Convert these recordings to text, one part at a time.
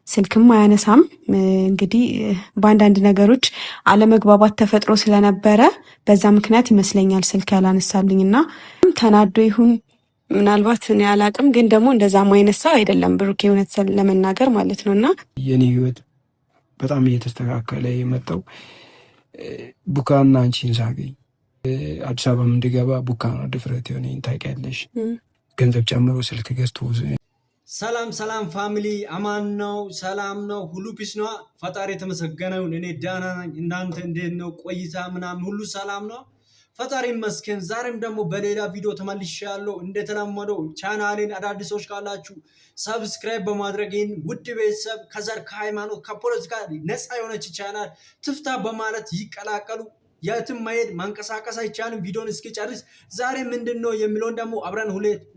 ስልክም አያነሳም። እንግዲህ በአንዳንድ ነገሮች አለመግባባት ተፈጥሮ ስለነበረ በዛ ምክንያት ይመስለኛል ስልክ ያላነሳልኝና ተናዶ ይሁን ምናልባት እኔ አላቅም። ግን ደግሞ እንደዛ ማይነሳ አይደለም ብሩኬ እውነት ለመናገር ማለት ነውና የኔ ህይወት በጣም እየተስተካከለ የመጣው ቡካና አንቺን ሳገኝ አዲስ አበባ እንድገባ ቡካ ነው ድፍረት የሆነኝ ታውቂያለሽ። ገንዘብ ጨምሮ ስልክ ገዝቶ ሰላም ሰላም ፋሚሊ አማን ነው፣ ሰላም ነው፣ ሁሉ ፒስ ነው። ፈጣሪ የተመሰገነውን እኔ ዳና ነኝ። እናንተ እንዴት ነው? ቆይታ ምናምን ሁሉ ሰላም ነው? ፈጣሪ ይመስገን። ዛሬም ደግሞ በሌላ ቪዲዮ ተመልሻለሁ። እንደተለመደው ቻናሌን አዳዲሶች ካላችሁ ሰብስክራይብ በማድረግ ይህን ውድ ቤተሰብ ከዘር ከሃይማኖት ከፖለቲካ ነፃ የሆነች ቻናል ትፍታ በማለት ይቀላቀሉ። የትም መሄድ ማንቀሳቀስ አይቻልም። ቪዲዮን እስኪጨርስ ዛሬ ምንድን ነው የሚለውን ደግሞ አብረን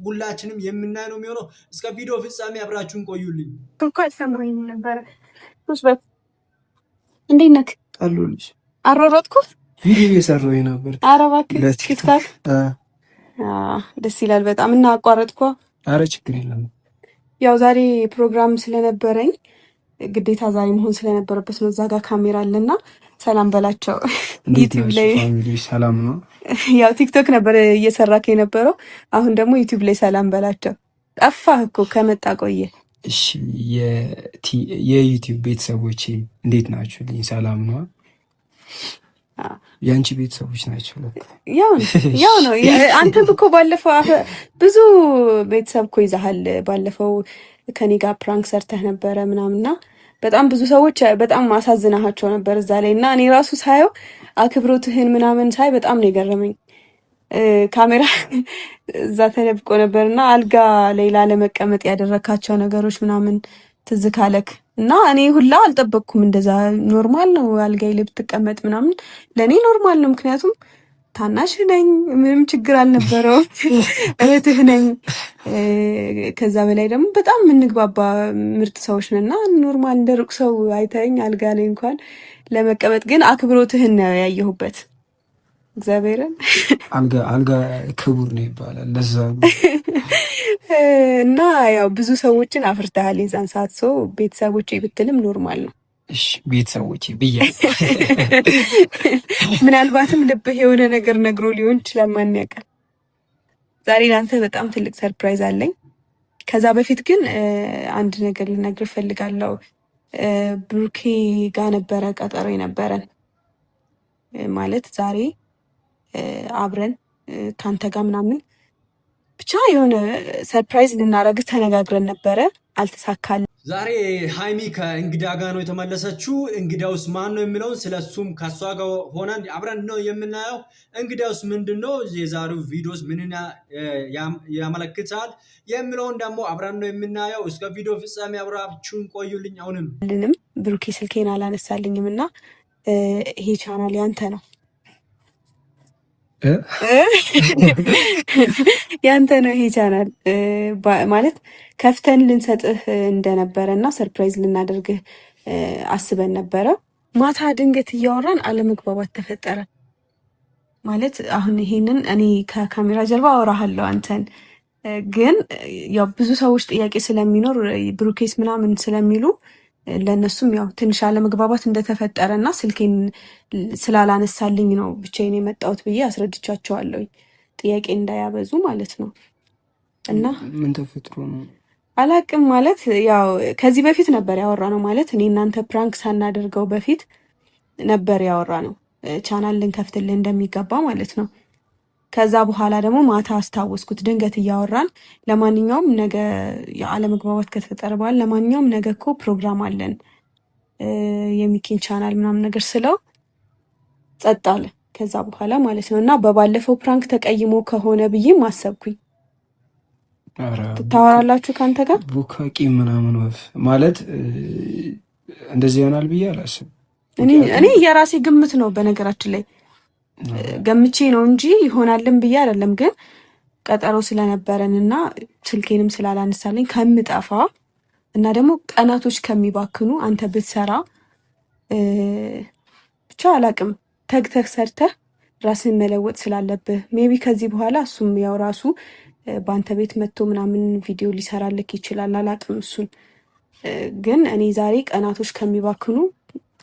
ሁላችንም የምናይ ነው የሚሆነው። እስከ ቪዲዮ ፍጻሜ አብራችሁን ቆዩልኝ። እንዴት ነህ? አሉልሽ አሮሮጥኩ ቪዲዮ እየሰራሁ ነበር። ኧረ እባክህ ቲክታክ ደስ ይላል በጣም እና አቋረጥኩ። ኧረ ችግር የለም። ያው ዛሬ ፕሮግራም ስለነበረኝ ግዴታ ዛሬ መሆን ስለነበረበት ነው። እዛ ጋር ካሜራ አለና ሰላም በላቸው። ዩቲዩብ ላይ ፋሚሊ ሰላም ነው። ያው ቲክቶክ ነበር እየሰራክ የነበረው፣ አሁን ደግሞ ዩቲዩብ ላይ ሰላም በላቸው። ጠፋህ እኮ ከመጣ ቆየ። እሺ የዩቲዩብ ቤተሰቦቼ እንዴት ናችሁ? ልኝ ሰላም ነው። የአንቺ ቤተሰቦች ናቸው? ያው ነው። አንተም እኮ ባለፈው ብዙ ቤተሰብ እኮ ይዛሃል። ባለፈው ከኔ ጋር ፕራንክ ሰርተህ ነበረ ምናምንና በጣም ብዙ ሰዎች በጣም ማሳዝናቸው ነበር እዛ ላይ እና እኔ ራሱ ሳየው አክብሮትህን ምናምን ሳይ በጣም ነው የገረመኝ። ካሜራ እዛ ተደብቆ ነበርና አልጋ ላይ ላለመቀመጥ ያደረካቸው ነገሮች ምናምን ትዝ ካለክ እና እኔ ሁላ አልጠበቅኩም። እንደዛ ኖርማል ነው አልጋይ ላይ ብትቀመጥ ምናምን ለእኔ ኖርማል ነው። ምክንያቱም ታናሽ ነኝ፣ ምንም ችግር አልነበረውም። እህትህ ነኝ። ከዛ በላይ ደግሞ በጣም የምንግባባ ምርጥ ሰዎች ነና ኖርማል እንደ ሩቅ ሰው አይተኸኝ አልጋ ላይ እንኳን ለመቀመጥ ግን አክብሮትህን ነው ያየሁበት። እግዚአብሔርን አልጋ ክቡር ነው ይባላል ለዛ እና ያው ብዙ ሰዎችን አፍርተሃል የዛን ሰዓት። ሰው ቤተሰቦቼ ብትልም ኖርማል ነው። እሺ ቤተሰቦቼ ብያለሁ። ምናልባትም ልብህ የሆነ ነገር ነግሮ ሊሆን ይችላል፣ ማን ያውቃል። ዛሬ ላንተ በጣም ትልቅ ሰርፕራይዝ አለኝ። ከዛ በፊት ግን አንድ ነገር ልነግርህ እፈልጋለሁ። ብሩኬ ጋር ነበረ ቀጠሮ የነበረን ማለት ዛሬ አብረን ካንተ ጋር ምናምን ብቻ የሆነ ሰርፕራይዝ ልናረግህ ተነጋግረን ነበረ፣ አልተሳካልም። ዛሬ ሃይሚ ከእንግዳ ጋር ነው የተመለሰችው። እንግዳውስ ማን ነው የሚለውን ስለሱም ከሷ ጋር ሆነን አብረን ነው የምናየው። እንግዳውስ ምንድነው፣ የዛሬው ቪዲዮስ ምንን ያመለክታል የሚለውን ደግሞ አብረን ነው የምናየው። እስከ ቪዲዮ ፍጻሜ አብራችሁን ቆዩልኝ። አሁንም ብሩኬ ስልኬን አላነሳልኝም እና ይሄ ቻናል ያንተ ነው ያንተ ነው ይሄ ቻናል ማለት ከፍተን ልንሰጥህ እንደነበረ እና ሰርፕራይዝ ልናደርግህ አስበን ነበረ። ማታ ድንገት እያወራን አለመግባባት ተፈጠረ። ማለት አሁን ይሄንን እኔ ከካሜራ ጀርባ አወራሃለሁ አንተን፣ ግን ያው ብዙ ሰዎች ጥያቄ ስለሚኖር ብሩኬስ ምናምን ስለሚሉ ለእነሱም ያው ትንሽ አለመግባባት እንደተፈጠረ እና ስልኬን ስላላነሳልኝ ነው ብቻዬን የመጣሁት ብዬ አስረድቻቸዋለሁ። ጥያቄ እንዳያበዙ ማለት ነው። እና ምን ተፈጥሮ ነው አላቅም። ማለት ያው ከዚህ በፊት ነበር ያወራ ነው ማለት እኔ እናንተ ፕራንክ ሳናደርገው በፊት ነበር ያወራ ነው ቻናል ልንከፍትልህ እንደሚገባ ማለት ነው። ከዛ በኋላ ደግሞ ማታ አስታወስኩት ድንገት እያወራን፣ ለማንኛውም ነገ የአለመግባባት ከተፈጠረ በኋላ ለማንኛውም ነገ እኮ ፕሮግራም አለን የሚኪን ቻናል ምናምን ነገር ስለው ጸጥ አለ። ከዛ በኋላ ማለት ነው እና በባለፈው ፕራንክ ተቀይሞ ከሆነ ብዬም አሰብኩኝ። ታወራላችሁ ካንተ ጋር ቡካቂ ምናምን ወፍ ማለት እንደዚህ ይሆናል ብዬ አላስብም። እኔ የራሴ ግምት ነው በነገራችን ላይ ገምቼ ነው እንጂ ይሆናልም ብዬ አይደለም። ግን ቀጠሮ ስለነበረን እና ስልኬንም ስላላነሳለኝ ከምጠፋ እና ደግሞ ቀናቶች ከሚባክኑ አንተ ብትሰራ ብቻ አላቅም ተግተግ ሰርተህ ራስን መለወጥ ስላለብህ ሜቢ ከዚህ በኋላ እሱም ያው ራሱ በአንተ ቤት መጥቶ ምናምን ቪዲዮ ሊሰራልክ ይችላል። አላቅም እሱን ግን እኔ ዛሬ ቀናቶች ከሚባክኑ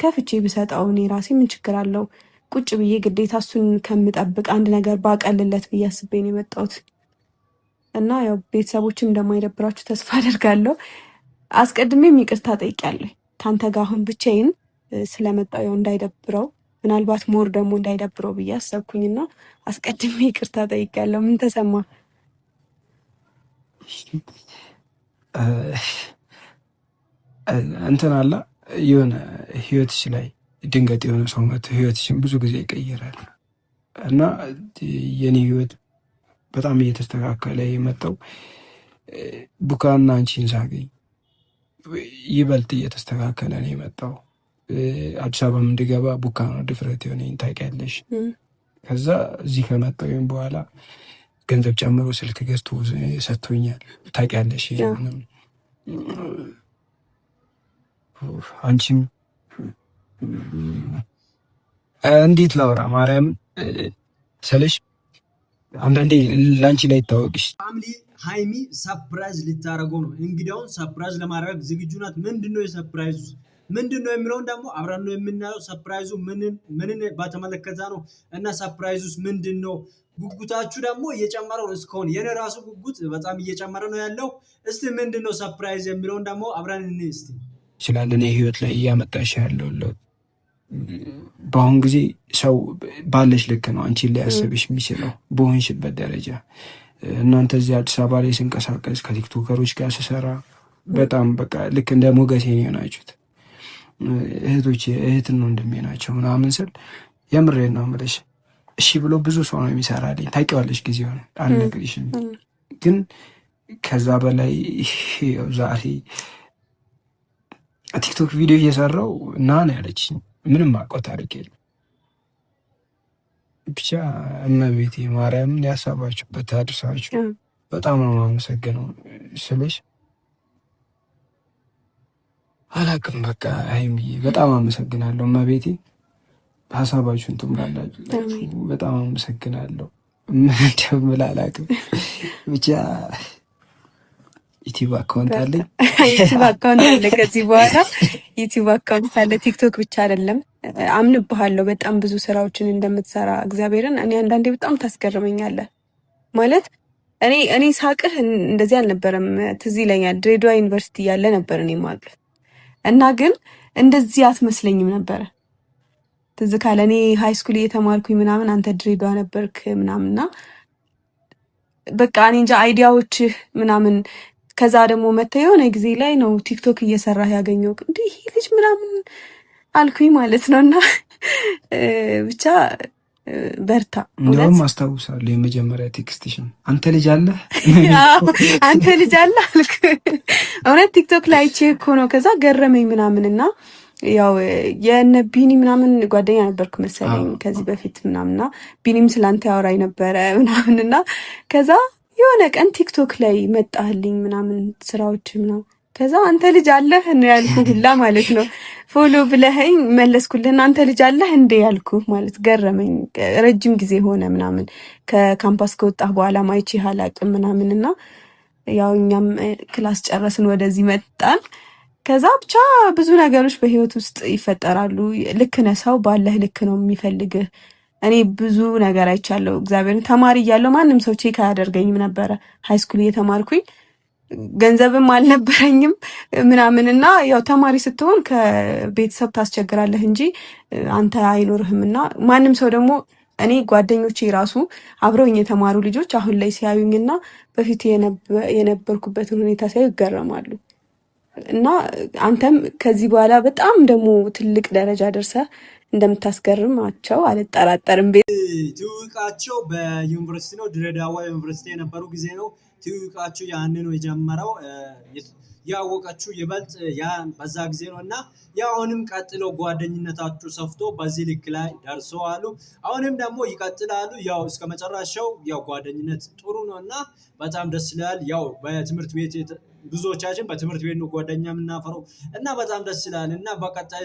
ከፍቼ ብሰጠው እኔ ራሴ ምን ችግር አለው? ቁጭ ብዬ ግዴታ እሱን ከምጠብቅ አንድ ነገር ባቀልለት ብዬ አስቤ ነው የመጣሁት። እና ያው ቤተሰቦችም እንደማይደብራችሁ ተስፋ አደርጋለሁ። አስቀድሜም ይቅርታ ጠይቄያለሁ ከአንተ ጋር አሁን ብቻዬን ስለመጣሁ ያው እንዳይደብረው ምናልባት ሞር ደግሞ እንዳይደብረው ብዬ አሰብኩኝና አስቀድሜ ይቅርታ ጠይቄያለሁ። ምን ተሰማ? እንትን አላ የሆነ ህይወትሽ ላይ ድንገት የሆነ ሰው መጥቶ ህይወትሽን ብዙ ጊዜ ይቀይራል እና የኔ ህይወት በጣም እየተስተካከለ የመጣው ቡካና አንቺን ሳገኝ ይበልጥ እየተስተካከለ ነው የመጣው። አዲስ አበባም እንድገባ ቡካ ነው ድፍረት የሆነኝ ታውቂያለሽ። ከዛ እዚህ ከመጣሁኝ በኋላ ገንዘብ ጨምሮ ስልክ ገዝቶ ሰጥቶኛል ታውቂያለሽ። አንቺም እንዴት ላውራ ማርያም ስልሽ አንዳንዴ ላንቺ ላይ ይታወቅሽ። ፋሚሊ ሃይሚ ሰርፕራይዝ ልታረገው ነው። እንግዲያውን ሰርፕራይዝ ለማድረግ ዝግጁ ናት። ምንድነው የሰርፕራይዙ ምንድነው የሚለውን ደግሞ አብረን ነው የምናየው። ሰርፕራይዙ ምንን በተመለከተ ነው እና ሰርፕራይዙስ ምንድነው? ጉጉታችሁ ደግሞ እየጨመረ ነው። እስካሁን የኔ ራሱ ጉጉት በጣም እየጨመረ ነው ያለው። እስቲ ምንድነው ሰርፕራይዝ የሚለውን ደግሞ አብረን እንይ እስቲ። ይችላል እኔ ህይወት ላይ እያመጣሽ ያለው ለውጥ በአሁን ጊዜ ሰው ባለሽ ልክ ነው አንቺን ሊያስብሽ የሚችለው በሆንሽበት ደረጃ። እናንተ እዚህ አዲስ አበባ ላይ ስንቀሳቀስ ከቲክቶከሮች ጋር ስሰራ በጣም በቃ ልክ እንደ ሞገሴ ነው የሆናችሁት። እህቶቼ እህትና ወንድሜ ናቸው ምናምን ስል የምሬን ነው የምልሽ። እሺ ብሎ ብዙ ሰው ነው የሚሰራልኝ ታውቂዋለሽ። ጊዜውን አልነግርሽም፣ ግን ከዛ በላይ ዛሬ ቲክቶክ ቪዲዮ እየሰራው እና ነው ያለችኝ። ምንም አውቀው ታሪክ የለም። ብቻ እመቤቴ ማርያምን ያሳባችሁበት አድርሳችሁ በጣም ነው የማመሰግነው ስልሽ አላቅም። በቃ ሀይሚ በጣም አመሰግናለሁ። እመቤቴ ሀሳባችሁን ትምላላችሁ። በጣም አመሰግናለሁ። ምን እንደምል አላቅም። ብቻ ዩቲዩብ አካውንት አለኝ። ዩቲዩብ አካውንት አለ። ከዚህ በኋላ ዩቲዩብ አካውንት አለ። ቲክቶክ ብቻ አይደለም። አምንብሃለሁ በጣም ብዙ ስራዎችን እንደምትሰራ እግዚአብሔርን። እኔ አንዳንዴ በጣም ታስገርመኛለህ። ማለት እኔ ሳቅህ እንደዚህ አልነበረም። ትዝ ይለኛል ድሬዳዋ ዩኒቨርሲቲ ያለ ነበር እኔ ማቅህ እና ግን እንደዚህ አትመስለኝም ነበረ። ትዝ ካለ እኔ ሃይ ስኩል እየተማርኩኝ ምናምን አንተ ድሬዳዋ ነበርክ ምናምንና በቃ እኔ እንጃ አይዲያዎችህ ምናምን። ከዛ ደግሞ መተህ የሆነ ጊዜ ላይ ነው ቲክቶክ እየሰራህ ያገኘው እንዴ ይሄ ልጅ ምናምን አልኩኝ ማለት ነው። እና ብቻ በርታ። እንደውም አስታውሳለሁ የመጀመሪያ ቴክስትሽን አንተ ልጅ አለህ አንተ ልጅ አለህ አልክ። እውነት ቲክቶክ ላይ አይቼ እኮ ነው። ከዛ ገረመኝ ምናምንና ያው የነ ቢኒ ምናምን ጓደኛ ነበርኩ መሰለኝ ከዚህ በፊት ምናምንና ቢኒም ስላንተ ያወራኝ ነበረ ምናምንና ከዛ የሆነ ቀን ቲክቶክ ላይ መጣህልኝ ምናምን ስራዎች ምናምን። ከዛ አንተ ልጅ አለህ ነው ያልኩህ ሁላ ማለት ነው። ፎሎ ብለኸኝ መለስኩልህና አንተ ልጅ አለህ እንዴ ያልኩህ ማለት ገረመኝ። ረጅም ጊዜ ሆነ ምናምን ከካምፓስ ከወጣህ በኋላ ማይቼ አላቅም ምናምንና ያው እኛም ክላስ ጨረስን ወደዚህ መጣን። ከዛ ብቻ ብዙ ነገሮች በህይወት ውስጥ ይፈጠራሉ። ልክ ነህ፣ ሰው ባለህ ልክ ነው የሚፈልግህ። እኔ ብዙ ነገር አይቻለሁ። እግዚአብሔርን ተማሪ እያለሁ ማንም ሰው ቼክ አያደርገኝም ነበረ። ሃይስኩል እየተማርኩኝ ገንዘብም አልነበረኝም ምናምንና ያው ተማሪ ስትሆን ከቤተሰብ ታስቸግራለህ እንጂ አንተ አይኖርህም። እና ማንም ሰው ደግሞ እኔ ጓደኞቼ ራሱ አብረውኝ የተማሩ ልጆች አሁን ላይ ሲያዩኝና በፊት የነበርኩበትን ሁኔታ ሲያዩ ይገረማሉ። እና አንተም ከዚህ በኋላ በጣም ደግሞ ትልቅ ደረጃ ደርሰህ እንደምታስገርማቸው አልጠራጠርም። ትውውቃቸው በዩኒቨርሲቲ ነው፣ ድሬዳዋ ዩኒቨርሲቲ የነበሩ ጊዜ ነው ትውውቃቸው። ያን ነው የጀመረው። ያወቀችው ይበልጥ በዛ ጊዜ ነው እና ያው አሁንም ቀጥለው ጓደኝነታችሁ ሰፍቶ በዚህ ልክ ላይ ደርሰዋሉ። አሁንም ደግሞ ይቀጥላሉ። ያው እስከ መጨረሻው ያው ጓደኝነት ጥሩ ነው እና በጣም ደስ ይላል። ያው በትምህርት ቤት ብዙዎቻችን በትምህርት ቤት ነው ጓደኛ የምናፈረው እና በጣም ደስ ይላል። እና በቀጣይ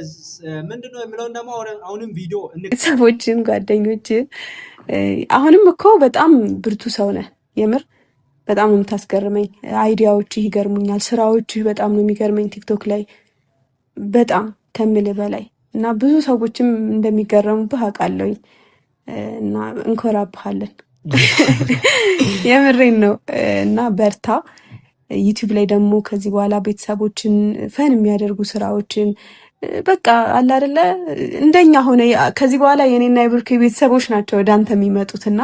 ምንድነው የሚለውን ደግሞ አሁንም ቪዲዮ ሰዎችን ጓደኞችን አሁንም እኮ በጣም ብርቱ ሰው ነህ የምር በጣም ነው የምታስገርመኝ። አይዲያዎችህ ይገርሙኛል። ስራዎችህ በጣም ነው የሚገርመኝ ቲክቶክ ላይ በጣም ከምልህ በላይ እና ብዙ ሰዎችም እንደሚገረሙብህ አውቃለሁኝ እና እንኮራብሃለን። የምሬን ነው እና በርታ። ዩቲዩብ ላይ ደግሞ ከዚህ በኋላ ቤተሰቦችን ፈን የሚያደርጉ ስራዎችን በቃ አለ አይደለ እንደኛ ሆነ። ከዚህ በኋላ የኔና የብሩኬ ቤተሰቦች ናቸው ወደ አንተ የሚመጡት እና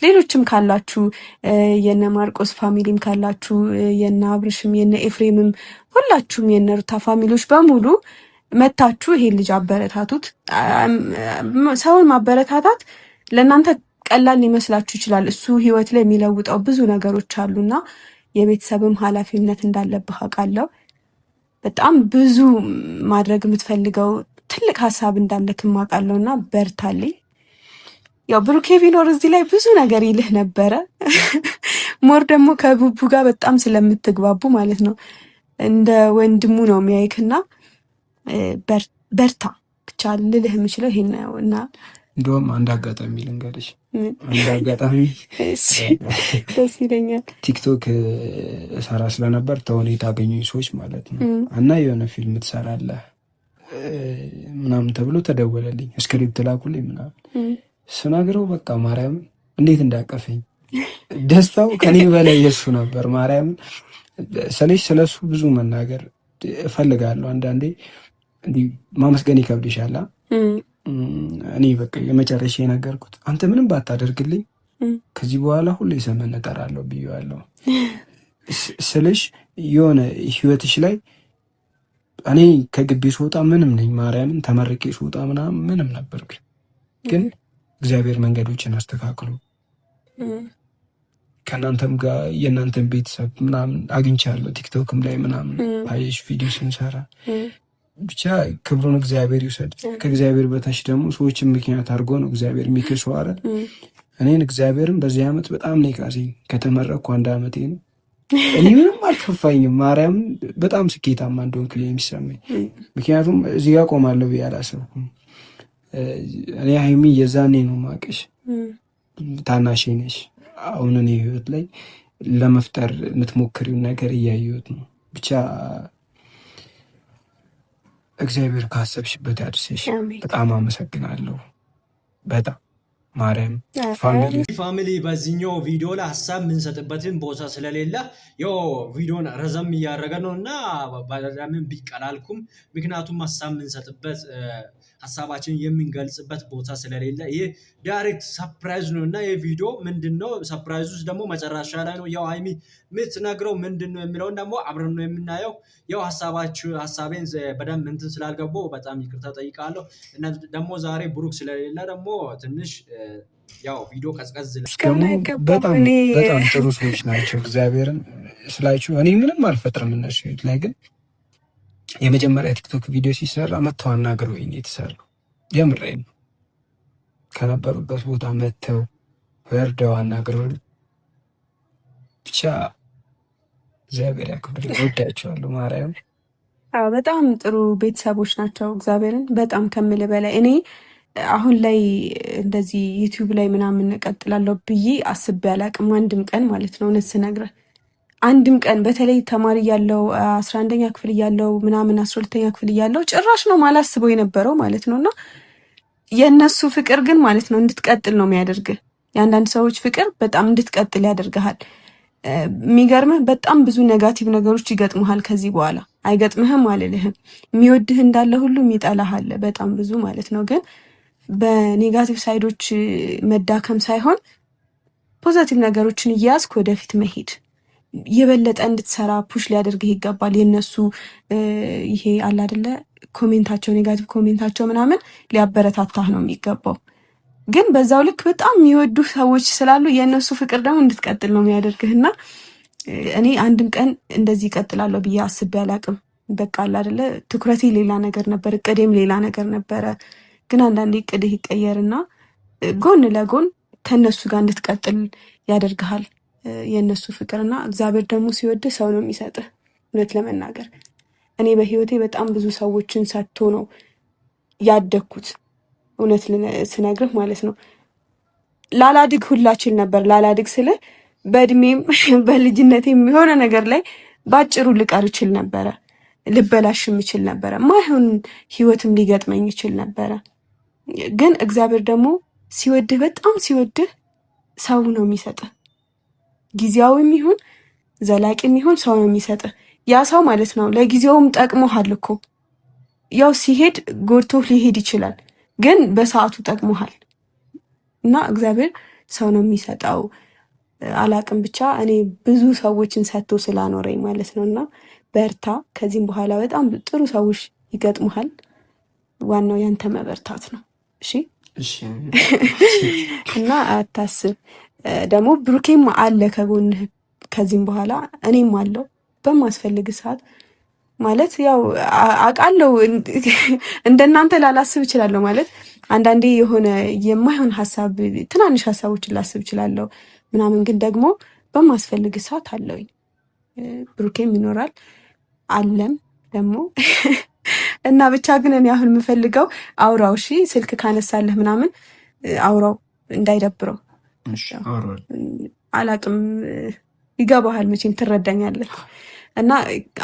ሌሎችም ካላችሁ የነ ማርቆስ ፋሚሊም ካላችሁ የነ አብርሽም የነ ኤፍሬምም ሁላችሁም የነ ሩታ ፋሚሊዎች በሙሉ መታችሁ ይሄን ልጅ አበረታቱት። ሰውን ማበረታታት ለእናንተ ቀላል ሊመስላችሁ ይችላል። እሱ ህይወት ላይ የሚለውጠው ብዙ ነገሮች አሉና የቤተሰብም ኃላፊነት እንዳለብህ አውቃለሁ። በጣም ብዙ ማድረግ የምትፈልገው ትልቅ ሀሳብ እንዳለክም አውቃለሁ እና በርታልኝ። ያው ብሩኬ ቢኖር እዚህ ላይ ብዙ ነገር ይልህ ነበረ። ሞር ደግሞ ከቡቡ ጋር በጣም ስለምትግባቡ ማለት ነው እንደ ወንድሙ ነው የሚያይክና በርታ ብቻ ልልህ የምችለው ይሄን ነው እና እንደውም አንድ አጋጣሚ ልንገርሽ። አንድ አጋጣሚ ደስ ይለኛል። ቲክቶክ እሰራ ስለነበር ተሆነ የታገኙኝ ሰዎች ማለት ነው እና የሆነ ፊልም ትሰራለህ ምናምን ተብሎ ተደወለልኝ። ስክሪፕት ላኩልኝ ምናምን ስናግረው በቃ ማርያም እንዴት እንዳቀፈኝ ደስታው ከኔ በላይ የሱ ነበር። ማርያም ስለሱ ብዙ መናገር እፈልጋለሁ። አንዳንዴ እንዲህ ማመስገን ይከብድሻል። እኔ በቃ የመጨረሻ የነገርኩት አንተ ምንም ባታደርግልኝ ከዚህ በኋላ ሁሌ ስምህን እጠራለሁ ብዬዋለሁ ስልሽ የሆነ ህይወትሽ ላይ እኔ ከግቢ ስወጣ ምንም ነኝ። ማርያምን ተመርቄ ስወጣ ምናምን ምንም ነበርኩ። ግን እግዚአብሔር መንገዶችን አስተካክሎ ከእናንተም ጋር የእናንተን ቤተሰብ ምናምን አግኝቻለሁ። ቲክቶክም ላይ ምናምን አየሽ ቪዲዮ ስንሰራ ብቻ ክብሩን እግዚአብሔር ይውሰድ። ከእግዚአብሔር በታች ደግሞ ሰዎችን ምክንያት አድርጎ ነው እግዚአብሔር የሚክሰው አይደል? እኔን እግዚአብሔርም በዚህ ዓመት በጣም ነው የካሰኝ። ከተመረቅኩ 1 ዓመቴ ነው። እኔ ምንም አልከፋኝም። ማርያም በጣም ስኬታማ እንደሆንኩ የሚሰማኝ ምክንያቱም እዚህ ጋር ቆማለሁ ብዬ አላሰብኩም። እኔ ሀይሚ የዛኔ ነው ማቀሽ፣ ታናሽ ነሽ። አሁን እኔ ህይወት ላይ ለመፍጠር የምትሞክሪውን ነገር እያየሁት ነው። ብቻ እግዚአብሔር ካሰብሽበት ያድርሰሽ። በጣም አመሰግናለሁ። በጣም ማርያም ፋሚሊ በዚህኛው ቪዲዮ ላይ ሀሳብ የምንሰጥበትን ቦታ ስለሌለ ያው ቪዲዮን ረዘም እያደረገ ነው እና በደምን ቢቀላልኩም ምክንያቱም ሀሳብ የምንሰጥበት ሀሳባችን የምንገልጽበት ቦታ ስለሌለ ይሄ ዳይሬክት ሰርፕራይዝ ነው እና ይህ ቪዲዮ ምንድን ነው ሰርፕራይዝ ውስጥ ደግሞ መጨረሻ ላይ ነው ያው ሀይሚ የምትነግረው ምንድን ነው የሚለውን ደግሞ አብረን ነው የምናየው። ያው ሀሳቤን በደንብ እንትን ስላልገባው በጣም ይቅርታ ጠይቃለሁ። እና ደግሞ ዛሬ ብሩክ ስለሌለ ደግሞ ትንሽ ያው ቪዲዮ ቀዝቀዝ በጣም ጥሩ ሰዎች ናቸው። እግዚአብሔርን ስላችሁ እኔ ምንም አልፈጥርም እነሱ ላይ ግን የመጀመሪያ ቲክቶክ ቪዲዮ ሲሰራ መጥተው አናግረው ይሄን የተሰራው የምሬን ከነበሩበት ቦታ መጥተው ወርደው አናግረው ብቻ እግዚአብሔር ያክብር። ወዳቸዋለሁ ማርያም። አዎ በጣም ጥሩ ቤተሰቦች ናቸው። እግዚአብሔርን በጣም ከምል በላይ እኔ አሁን ላይ እንደዚህ ዩቲዩብ ላይ ምናምን እቀጥላለሁ ብዬ አስቤ አላቅም። አንድም ቀን ማለት ነው እውነት ስነግርህ አንድም ቀን በተለይ ተማሪ ያለው 11ኛ ክፍል እያለው ምናምን 12ኛ ክፍል እያለው ጭራሽ ነው ማላስበው የነበረው ማለት ነውና የነሱ ፍቅር ግን ማለት ነው እንድትቀጥል ነው የሚያደርግህ። የአንዳንድ ሰዎች ፍቅር በጣም እንድትቀጥል ያደርግሃል። የሚገርምህ በጣም ብዙ ኔጋቲቭ ነገሮች ይገጥሙሃል። ከዚህ በኋላ አይገጥምህም አልልህም። የሚወድህ እንዳለ ሁሉ የሚጠላህ አለ በጣም ብዙ ማለት ነው። ግን በኔጋቲቭ ሳይዶች መዳከም ሳይሆን ፖዚቲቭ ነገሮችን እያያዝክ ወደፊት መሄድ የበለጠ እንድትሰራ ፑሽ ሊያደርግህ ይገባል። የነሱ ይሄ አለ አይደለ ኮሜንታቸው ኔጋቲቭ ኮሜንታቸው ምናምን ሊያበረታታህ ነው የሚገባው። ግን በዛው ልክ በጣም የሚወዱ ሰዎች ስላሉ የእነሱ ፍቅር ደግሞ እንድትቀጥል ነው የሚያደርግህና እኔ አንድም ቀን እንደዚህ ይቀጥላለሁ ብዬ አስቤ አላቅም። በቃ አለ አይደለ ትኩረቴ ሌላ ነገር ነበር፣ እቅዴም ሌላ ነገር ነበረ። ግን አንዳንዴ እቅድህ ይቀየርና ጎን ለጎን ከነሱ ጋር እንድትቀጥል ያደርግሃል የነሱ ፍቅርና እግዚአብሔር ደግሞ ሲወድ ሰው ነው የሚሰጥህ። እውነት ለመናገር እኔ በህይወቴ በጣም ብዙ ሰዎችን ሰጥቶ ነው ያደግኩት። እውነት ስነግርህ ማለት ነው ላላድግ ሁላችን ነበር። ላላድግ ስለ በእድሜም በልጅነቴም የሆነ ነገር ላይ ባጭሩ ልቀር ይችል ነበረ፣ ልበላሽም ይችል ነበረ፣ ማይሆን ህይወትም ሊገጥመኝ ይችል ነበረ። ግን እግዚአብሔር ደግሞ ሲወድህ በጣም ሲወድህ ሰው ነው የሚሰጥህ። ጊዜያዊም ይሁን ዘላቂም ይሁን ሰው ነው የሚሰጥህ። ያ ሰው ማለት ነው ለጊዜውም ጠቅሞሃል እኮ ያው ሲሄድ ጎድቶ ሊሄድ ይችላል፣ ግን በሰዓቱ ጠቅሞሃል። እና እግዚአብሔር ሰው ነው የሚሰጠው። አላቅም ብቻ እኔ ብዙ ሰዎችን ሰጥቶ ስላኖረኝ ማለት ነው። እና በርታ፣ ከዚህም በኋላ በጣም ጥሩ ሰዎች ይገጥሙሃል። ዋናው ያንተ መበርታት ነው። እሺ እና አታስብ። ደግሞ ብሩኬም አለ ከጎንህ ከዚህም በኋላ እኔም አለው በማስፈልግ ሰዓት ማለት ያው አውቃለሁ እንደናንተ ላላስብ እችላለሁ። ማለት አንዳንዴ የሆነ የማይሆን ሀሳብ ትናንሽ ሀሳቦችን ላስብ እችላለሁ ምናምን፣ ግን ደግሞ በማስፈልግ ሰዓት አለውኝ። ብሩኬም ይኖራል አለም ደግሞ እና ብቻ ግን እኔ አሁን የምፈልገው አውራው ስልክ ካነሳለህ ምናምን አውራው እንዳይደብረው። አላቅም ይገባሃል፣ መቼም ትረዳኛለህ። እና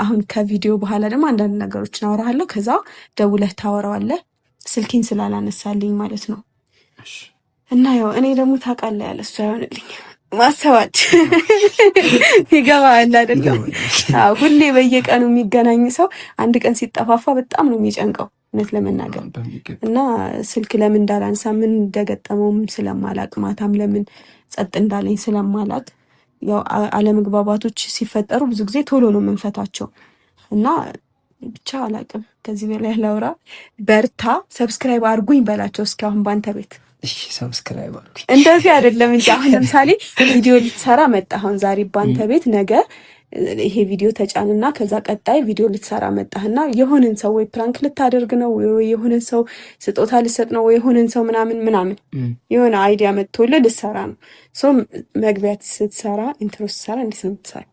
አሁን ከቪዲዮ በኋላ ደግሞ አንዳንድ ነገሮችን አወራሃለሁ። ከዛ ደውለህ ታወራዋለህ፣ ስልኬን ስላላነሳልኝ ማለት ነው። እና ያው እኔ ደግሞ ታውቃለህ ያለ እሱ አይሆንልኝ ማሰባች ይገባሃል አይደለም? ሁሌ በየቀኑ የሚገናኝ ሰው አንድ ቀን ሲጠፋፋ በጣም ነው የሚጨንቀው እውነት ለመናገር። እና ስልክ ለምን እንዳላንሳ ምን እንደገጠመውም ስለማላቅ፣ ማታም ለምን ጸጥ እንዳለኝ ስለማላቅ፣ ያው አለመግባባቶች ሲፈጠሩ ብዙ ጊዜ ቶሎ ነው የምንፈታቸው። እና ብቻ አላቅም ከዚህ በላይ ላውራ። በርታ፣ ሰብስክራይብ አድርጉኝ በላቸው እስኪ አሁን ባንተ ቤት። እሺ ሰብስክራይብ አድርጉኝ። እንደዚህ አይደለም እንጂ አሁን ለምሳሌ ቪዲዮ ልትሰራ መጣ፣ አሁን ዛሬ ባንተ ቤት፣ ነገ ይሄ ቪዲዮ ተጫንና ከዛ ቀጣይ ቪዲዮ ልትሰራ መጣህና የሆነን ሰው ወይ ፕራንክ ልታደርግ ነው ወይ የሆነን ሰው ስጦታ ልሰጥ ነው ወይ የሆነን ሰው ምናምን የሆነ አይዲያ መጥቶልህ ልትሰራ ነው። ሶ መግቢያት ስትሰራ ኢንትሮ ስትሰራ እንዴት ነው የምትሰራ?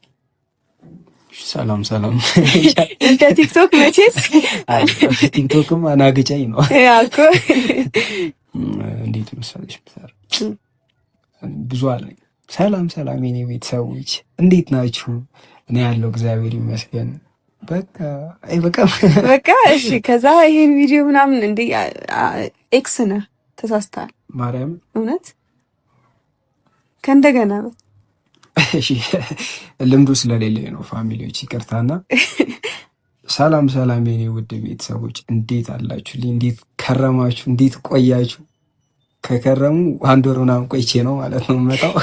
ሰላም እንደ ቲክቶክ መቼስ ቲክቶክም አናግጫኝ ነው ያልኩ። እንዴት መሰለሽ ምሰራ ብዙ አለኝ። ሰላም የኔ ቤተሰቦች እንዴት ናችሁ? እኔ ያለው እግዚአብሔር ይመስገን። በቃ እሺ። ከዛ ይሄን ቪዲዮ ምናምን እንዴ ኤክስ ነህ ተሳስተሃል። ማርያም እውነት ከእንደገና እሺ፣ ልምዱ ስለሌለኝ ነው ፋሚሊዎች ይቅርታና። ሰላም የኔ ውድ ቤተሰቦች እንዴት አላችሁ? እንዴት ከረማችሁ? እንዴት ቆያችሁ? ከከረሙ አንድ ወር ምናምን ቆይቼ ነው ማለት ነው መጣው።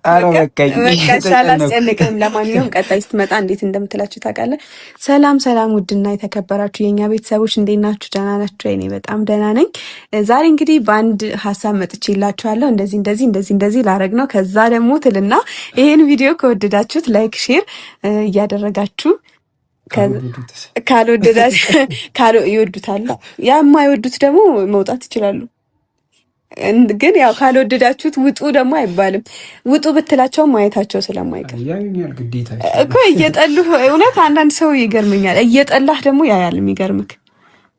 አረ በቃኝ አላስጨንቅም። ለማንኛውም ቀጣይ ስትመጣ እንዴት እንደምትላችሁ ታውቃለህ። ሰላም ውድና የተከበራችሁ የኛ ቤተሰቦች እንዴት ናችሁ? ደህና ናችሁ? እኔ በጣም ደህና ነኝ። ዛሬ እንግዲህ በአንድ ሀሳብ መጥቼላችኋለሁ። እንደዚህ ላረግ ነው። ከዛ ደግሞ ትልና ይሄን ቪዲዮ ከወደዳችሁት ላይክ፣ ሼር እያደረጋችሁ ካልወደዳችሁ ይወዱታል። የማይወዱት ደግሞ መውጣት ይችላሉ። ግን ያው ካልወደዳችሁት ውጡ ደግሞ አይባልም። ውጡ ብትላቸው ማየታቸው ስለማይቀር እኮ እየጠሉ እውነት አንዳንድ ሰው ይገርመኛል። እየጠላህ ደግሞ ያያል። የሚገርምክ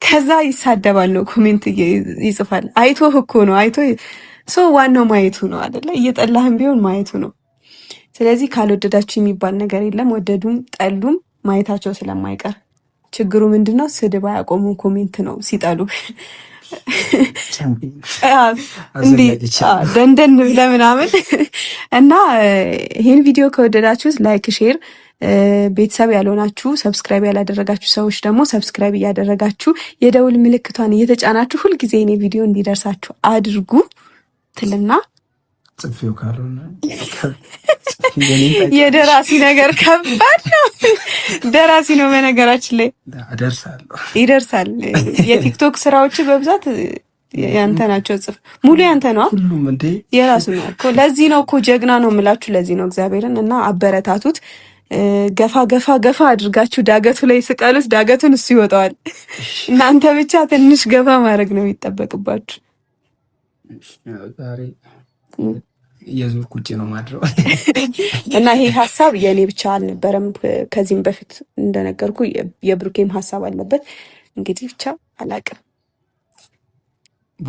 ከዛ ይሳደባል ነው ኮሜንት ይጽፋል። አይቶህ እኮ ነው ሰው ዋናው ማየቱ ነው አይደለ? እየጠላህም ቢሆን ማየቱ ነው። ስለዚህ ካልወደዳችሁ የሚባል ነገር የለም። ወደዱም ጠሉም ማየታቸው ስለማይቀር ችግሩ ምንድነው? ስድብ አያቆሙም። ኮሜንት ነው ሲጠሉ ደንደን ለምናምን እና ይሄን ቪዲዮ ከወደዳችሁት ላይክ፣ ሼር፣ ቤተሰብ ያልሆናችሁ ሰብስክራይብ ያላደረጋችሁ ሰዎች ደግሞ ሰብስክራይብ እያደረጋችሁ የደውል ምልክቷን እየተጫናችሁ ሁልጊዜ እኔ ቪዲዮ እንዲደርሳችሁ አድርጉ ትልና ጽፌው ካልሆነ የደራሲ ነገር ከባድ ነው። ደራሲ ነው በነገራችን ላይ ይደርሳል። የቲክቶክ ስራዎች በብዛት ያንተ ናቸው። ጽፍ ሙሉ ያንተ ነው። ሁሉም እንዴ የራሱ ነው እኮ። ለዚህ ነው እኮ ጀግና ነው የምላችሁ። ለዚህ ነው እግዚአብሔርን እና አበረታቱት። ገፋ አድርጋችሁ ዳገቱ ላይ ስቀሉት። ዳገቱን እሱ ይወጣዋል። እናንተ ብቻ ትንሽ ገፋ ማድረግ ነው የሚጠበቅባችሁ። የዙር ቁጭ ነው ማድረው እና ይሄ ሀሳብ የእኔ ብቻ አልነበረም። ከዚህም በፊት እንደነገርኩ የብሩኬም ሀሳብ አለበት። እንግዲህ ብቻ አላቅም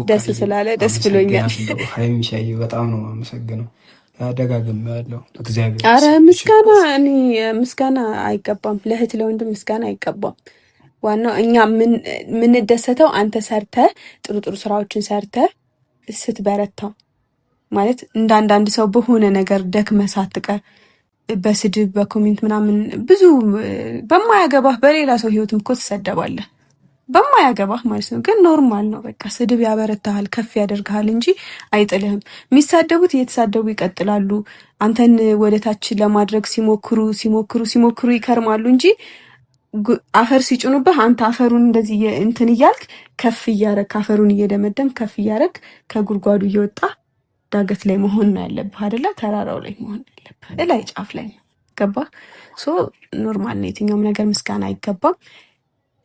ደስ ስላለ ደስ ብሎኛል። ሀይሚሻዬ በጣም ነው የማመሰግነው። ደጋግም ያለው እግዚአብሔር። አረ ምስጋና አይገባም፣ ለእህት ለወንድም ምስጋና አይገባም። ዋናው እኛ የምንደሰተው አንተ ሰርተ ጥሩ ጥሩ ስራዎችን ሰርተ ስትበረታ ማለት እንደ አንዳንድ ሰው በሆነ ነገር ደክመህ ሳትቀር በስድብ በኮሜንት ምናምን ብዙ በማያገባህ በሌላ ሰው ህይወትም እኮ ትሰደባለህ፣ በማያገባህ ማለት ነው። ግን ኖርማል ነው በቃ ስድብ ያበረታሃል፣ ከፍ ያደርግሃል እንጂ አይጥልህም። የሚሳደቡት እየተሳደቡ ይቀጥላሉ። አንተን ወደታች ለማድረግ ሲሞክሩ ይከርማሉ እንጂ አፈር ሲጭኑብህ አንተ አፈሩን እንደዚህ እንትን እያልክ ከፍ እያረግ አፈሩን እየደመደም ከፍ እያረግ ከጉድጓዱ እየወጣ ዳገት ላይ መሆን ነው ያለብህ አይደለ? ተራራው ላይ መሆን ያለብህ እላይ ጫፍ ላይ ገባ። ሶ ኖርማል ነው። የትኛውም ነገር ምስጋና አይገባም።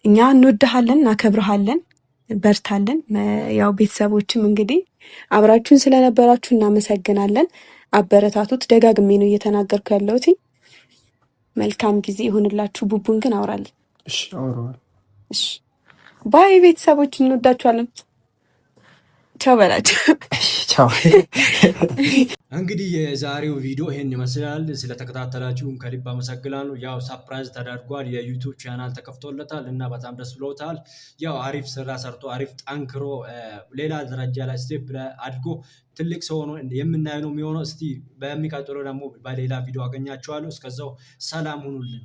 እኛ እንወድሃለን፣ እናከብርሃለን፣ በርታለን። ያው ቤተሰቦችም እንግዲህ አብራችሁን ስለነበራችሁ እናመሰግናለን። አበረታቱት። ደጋግሜ ነው እየተናገርኩ ያለሁት። መልካም ጊዜ ይሁንላችሁ። ቡቡን ግን አውራለን። እሺ አውራለሁ። እሺ ባይ ቤተሰቦች፣ እንወዳችኋለን። ቻው በላችሁ። ቻው። እንግዲህ የዛሬው ቪዲዮ ይሄን ይመስላል። ስለተከታተላችሁም ከልብ አመሰግናለሁ። ያው ሰርፕራይዝ ተደርጓል። የዩቲዩብ ቻናል ተከፍቶለታል እና በጣም ደስ ብሎታል። ያው አሪፍ ስራ ሰርቶ አሪፍ ጠንክሮ ሌላ ደረጃ ላይ ስቴፕ ላይ አድጎ ትልቅ ሰው ሆኖ የምናየው ነው የሚሆነው። እስቲ በሚቀጥለው ደግሞ በሌላ ቪዲዮ አገኛችኋለሁ። እስከዛው ሰላም ሁኑልን።